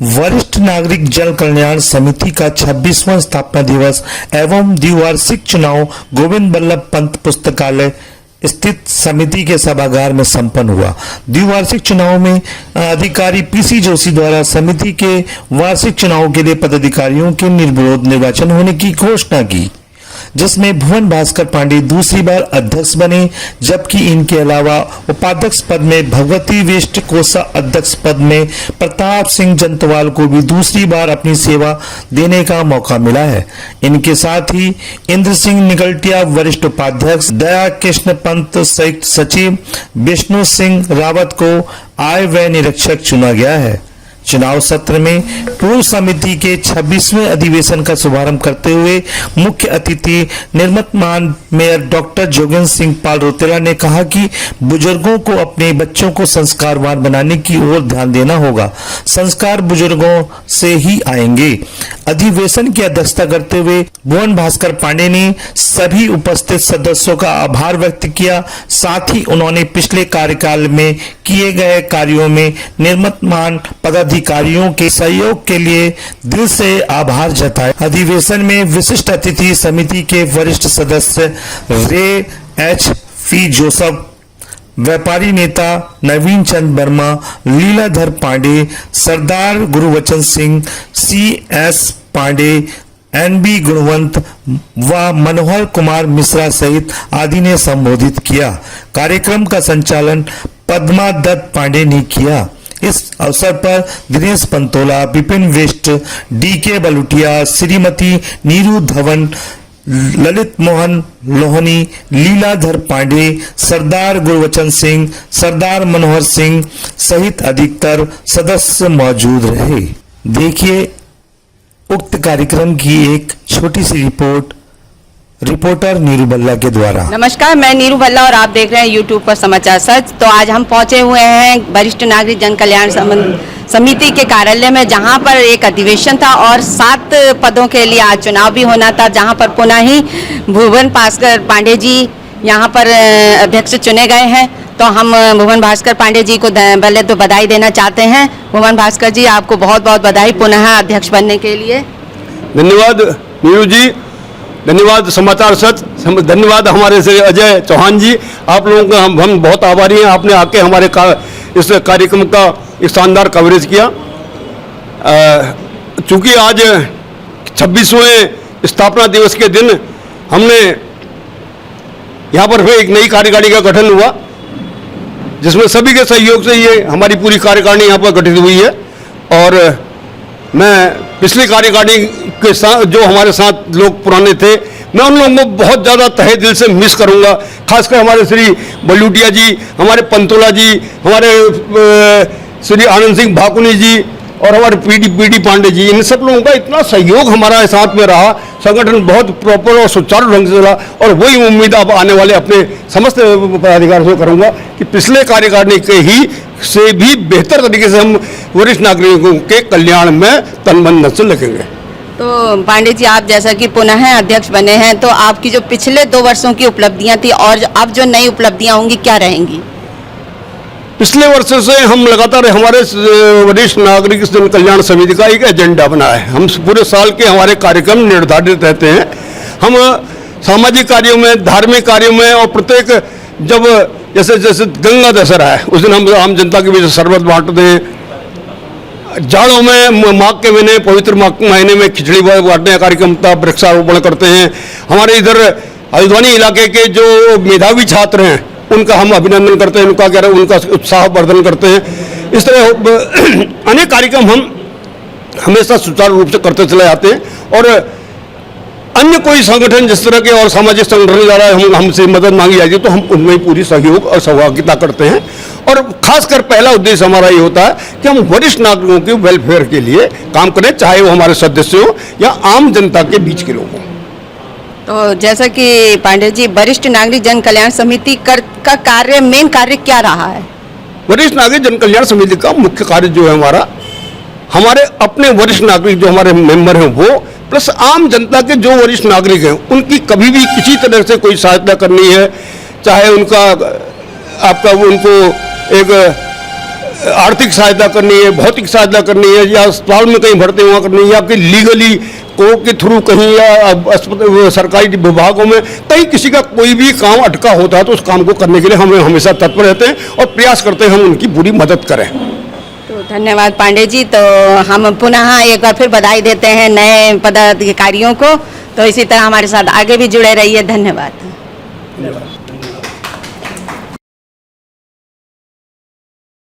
वरिष्ठ नागरिक जन कल्याण समिति का 26वां स्थापना दिवस एवं द्विवार्षिक चुनाव गोविंद बल्लभ पंत पुस्तकालय स्थित समिति के सभागार में संपन्न हुआ। द्विवार्षिक चुनाव में अधिकारी पीसी जोशी द्वारा समिति के वार्षिक चुनाव के लिए पदाधिकारियों के निर्विरोध निर्वाचन होने की घोषणा की, जिसमें भुवन भास्कर पांडे दूसरी बार अध्यक्ष बने, जबकि इनके अलावा उपाध्यक्ष पद में भगवती वेस्ट कोसा, अध्यक्ष पद में प्रताप सिंह जंतवाल को भी दूसरी बार अपनी सेवा देने का मौका मिला है। इनके साथ ही इंद्र सिंह निगलटिया वरिष्ठ उपाध्यक्ष, दया कृष्ण पंत संयुक्त सचिव, विष्णु सिंह रावत को आय व्यय निरीक्षक चुना गया है। चुनाव सत्र में पूर्व समिति के 26वें अधिवेशन का शुभारंभ करते हुए मुख्य अतिथि निर्मतमान मेयर डॉक्टर जोगेंद्र सिंह पाल रोतेला ने कहा कि बुजुर्गों को अपने बच्चों को संस्कारवान बनाने की ओर ध्यान देना होगा। संस्कार बुजुर्गों से ही आएंगे। अधिवेशन की अध्यक्षता करते हुए भुवन भास्कर पांडे ने सभी उपस्थित सदस्यों का आभार व्यक्त किया। साथ ही उन्होंने पिछले कार्यकाल में किए गए कार्यों में निर्मतमान अधिकारियों के सहयोग के लिए दिल से आभार जताया। अधिवेशन में विशिष्ट अतिथि समिति के वरिष्ठ सदस्य रे एच फी जोसफ, व्यापारी नेता Naveen Chand Verma, Leeladhar Pande, Sardar Guruvachan Singh, C S Pande, NB Gunwant व मनोहर कुमार मिश्रा सहित आदि ने संबोधित किया। कार्यक्रम का संचालन पद्मा दत्त पांडे ने किया। इस अवसर पर दिनेश पंतोला, विपिन वेस्ट, डीके बलुटिया, श्रीमती नीरू धवन, ललित मोहन लोहनी, लीलाधर पांडे, सरदार गुरुवचन सिंह, सरदार मनोहर सिंह सहित अधिकतर सदस्य मौजूद रहे। देखिए उक्त कार्यक्रम की एक छोटी सी रिपोर्ट रिपोर्टर नीरू भल्ला के द्वारा। नमस्कार, मैं नीरू भल्ला और आप देख रहे हैं यूट्यूब पर समाचार सच। तो आज हम पहुंचे हुए हैं वरिष्ठ नागरिक जन कल्याण समिति के कार्यालय में, जहां पर एक अधिवेशन था और 7 पदों के लिए आज चुनाव भी होना था, जहां पर पुनः ही भुवन भास्कर पांडे जी यहां पर अध्यक्ष चुने गए हैं। तो हम भुवन भास्कर पांडे जी को पहले तो बधाई देना चाहते हैं। भुवन भास्कर जी, आपको बहुत बहुत बधाई पुनः अध्यक्ष बनने के लिए। धन्यवाद नीरू जी, धन्यवाद समाचार सच, धन्यवाद हमारे से अजय चौहान जी। आप लोगों का हम बहुत आभारी हैं, आपने आके हमारे इस कार्यक्रम का एक शानदार कवरेज किया। चूँकि आज 26वें स्थापना दिवस के दिन हमने यहाँ पर फिर एक नई कार्यकारिणी का गठन हुआ, जिसमें सभी के सहयोग से ये हमारी पूरी कार्यकारिणी यहाँ पर गठित हुई है। और मैं पिछली कार्यकारिणी के साथ जो हमारे साथ लोग पुराने थे, मैं उन लोगों को बहुत ज़्यादा तहे दिल से मिस करूंगा। खासकर हमारे श्री बलूटिया जी, हमारे पंतोला जी, हमारे श्री आनंद सिंह भाकुनी जी और हमारे पीडी पांडे जी, इन सब लोगों का इतना सहयोग हमारा साथ में रहा। संगठन बहुत प्रॉपर और सुचारू ढंग से चला और वही उम्मीद अब आने वाले अपने समस्त पदाधिकारियों से करूंगा कि पिछले कार्यकारिणी के ही से भी बेहतर तरीके से हम वरिष्ठ नागरिकों के कल्याण में तन मन से लगेंगे। तो पांडे जी, आप जैसा कि पुनः अध्यक्ष बने हैं, तो आपकी जो पिछले 2 वर्षों की उपलब्धियां थी और अब जो नई उपलब्धियां होंगी क्या रहेंगी? पिछले वर्षों से हम लगातार हमारे वरिष्ठ नागरिक जन कल्याण समिति का एक एजेंडा बना है। हम पूरे साल के हमारे कार्यक्रम निर्धारित रहते हैं। हम सामाजिक कार्यों में, धार्मिक कार्यों में और प्रत्येक जब जैसे जैसे गंगा दशहरा है उस दिन हम आम जनता के बीच शरबत बांटते हैं। जाड़ों में माघ के महीने, पवित्र माघ के महीने में खिचड़ी बांटने का कार्यक्रम था, वृक्षारोपण करते हैं। हमारे इधर हल्द्वानी इलाके के जो मेधावी छात्र हैं उनका हम अभिनंदन करते हैं, उनका उत्साह वर्धन करते हैं। इस तरह अनेक कार्यक्रम हम हमेशा सुचारू रूप से करते चले जाते हैं। और अन्य कोई संगठन जिस तरह के और सामाजिक संगठन द्वारा हमसे मदद मांगी जाती है तो हम उनमें पूरी सहयोग और सहभागिता करते हैं। और खासकर पहला उद्देश्य हमारा ये होता है कि हम वरिष्ठ नागरिकों के वेलफेयर के लिए काम करें, चाहे वो हमारे सदस्य हो या आम जनता के बीच के लोग हों। तो जैसा कि पांडे जी, वरिष्ठ नागरिक जन कल्याण समिति का कार्य, मेन कार्य क्या रहा है? वरिष्ठ नागरिक जन कल्याण समिति का मुख्य कार्य जो है हमारे अपने वरिष्ठ नागरिक जो हमारे मेंबर हैं वो प्लस आम जनता के जो वरिष्ठ नागरिक हैं उनकी कभी भी किसी तरह से कोई सहायता करनी है, चाहे उनका आपका उनको एक आर्थिक सहायता करनी है, भौतिक सहायता करनी है, या अस्पताल में कहीं भर्ती हुआ करनी है, या कि लीगली कोर्ट के थ्रू कहीं या सरकारी विभागों में कहीं किसी का कोई भी काम अटका होता है तो उस काम को करने के लिए हम हमेशा तत्पर रहते हैं और प्रयास करते हैं हम उनकी पूरी मदद करें। तो धन्यवाद पांडे जी। तो हम पुनः एक बार फिर बधाई देते हैं नए पदाधिकारियों को। तो इसी तरह हमारे साथ आगे भी जुड़े रहिए। धन्यवाद।